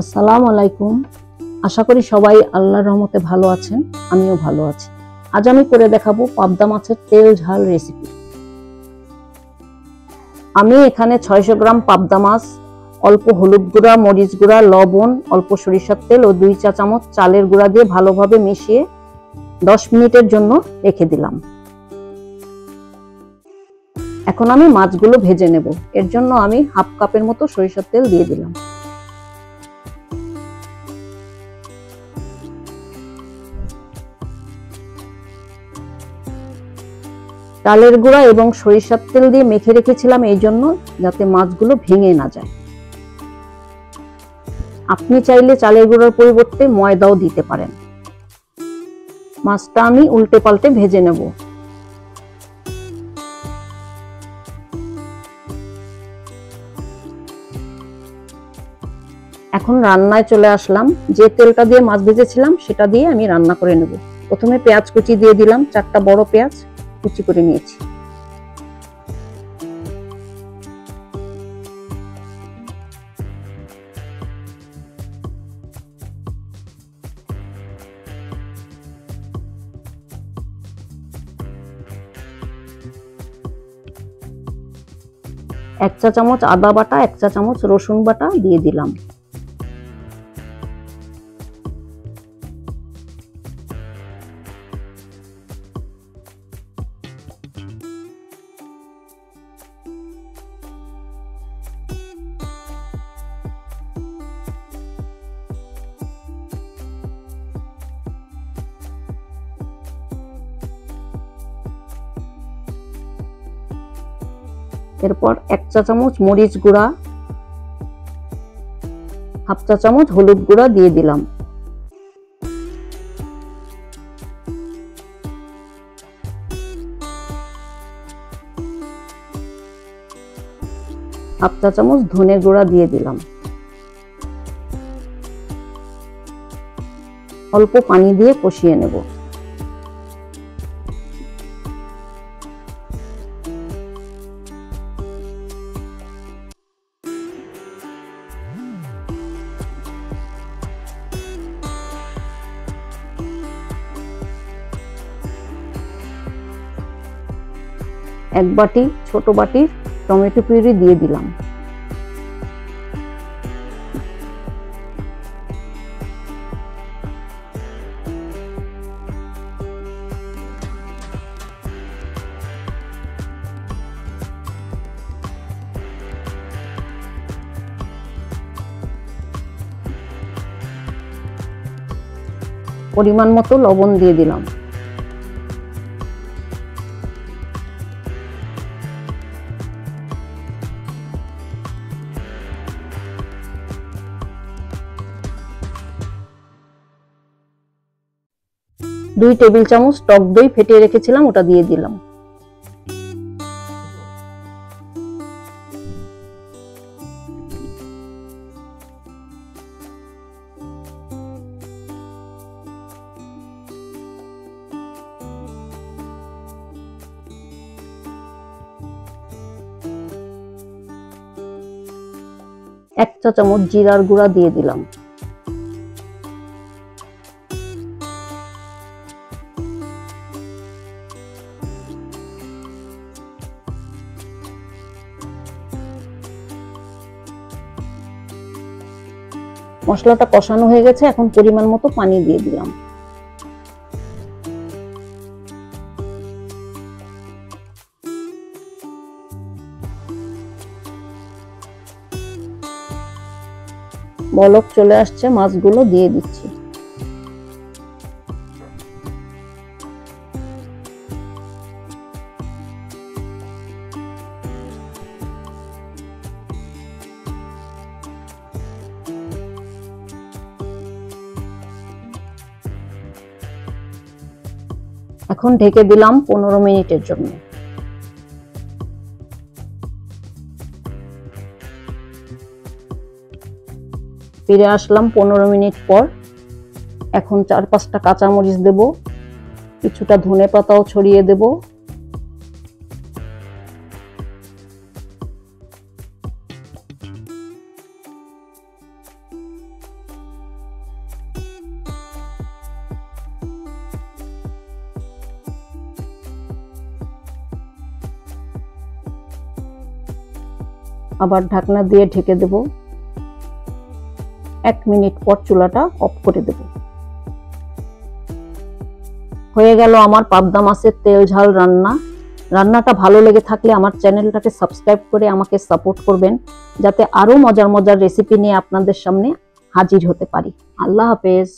আসসালামু আলাইকুম। আশা করি সবাই আল্লাহর রহমতে ভালো আছেন, আমিও ভালো আছি। আজ আমি করে দেখাবো পাবদা মাছের তেল ঝাল রেসিপি। আমি এখানে 600 গ্রাম পাবদা মাছ, অল্প হলুদ গুঁড়া, মরিচ গুঁড়া, লবণ, অল্প সরিষার তেল ও 2 চা চামচ চালের গুঁড়া দিয়ে ভালোভাবে মিশিয়ে 10 মিনিটের জন্য রেখে দিলাম। এখন আমি মাছগুলো ভেজে নেব। এর জন্য আমি হাফ কাপের মতো সরিষার তেল দিয়ে দিলাম। চালের গুঁড়া এবং সরিষার তেল দিয়ে মেখে রেখেছিলাম এই জন্য যাতে মাছগুলো ভেঙে না যায়। আপনি চাইলে চালের গুঁড়ার পরিবর্তে ময়দাও দিতে পারেন। মাছটা আমি উল্টে পাল্টে ভেজে নেব। এখন রান্নায় চলে আসলাম। যে তেলটা দিয়ে মাছ ভেজেছিলাম সেটা দিয়ে আমি রান্না করে নেব। প্রথমে পেঁয়াজ কুচি দিয়ে দিলাম, 4টা বড় পেঁয়াজ কুচি করে নিয়েছি। এক চা চামচ আদা বাটা, 1 চা চামচ রসুন বাটা দিয়ে দিলাম। এরপর 1 চা চামচ মরিচ গুঁড়া, হাফ চা চামচ হলুদ গুঁড়া দিয়ে দিলাম। হাফ চা চামচ ধনে গুঁড়া দিয়ে দিলাম। অল্প পানি দিয়ে কষিয়ে নেব। এক বাটি ছোট বাটির টমেটো পিউরি দিয়ে দিলাম। পরিমাণ মতো লবণ দিয়ে দিলাম। দুই টেবিল চামচ টক দই ফেটিয়ে রেখেছিলাম, ওটা দিয়ে দিলাম। এক চা চামচ জিরার গুঁড়া দিয়ে দিলাম। মশলাটা কষানো হয়ে গেছে, এখন পরিমাণ মতো পানি দিয়ে দিলাম। বলক চলে আসছে, মাছগুলো দিয়ে দিচ্ছি। এখন ঢেকে দিলাম 15 মিনিটের জন্য। ফিরে আসলাম 15 মিনিট পর। এখন 4-5টা কাঁচামরিচ দেব, কিছুটা ধনে পাতাও ছড়িয়ে দেব। আবার ঢাকনা দিয়ে ঢেকে দেব। 1 মিনিট পর চুলাটা অফ করে দেব। হয়ে গেল আমার পাবদা মাছের তেল ঝাল রান্না। রান্নাটা ভালো লেগে থাকলে আমার চ্যানেলটাকে সাবস্ক্রাইব করে আমাকে সাপোর্ট করবেন, যাতে আরো মজার মজার রেসিপি নিয়ে আপনাদের সামনে হাজির হতে পারি। আল্লাহ হাফেজ।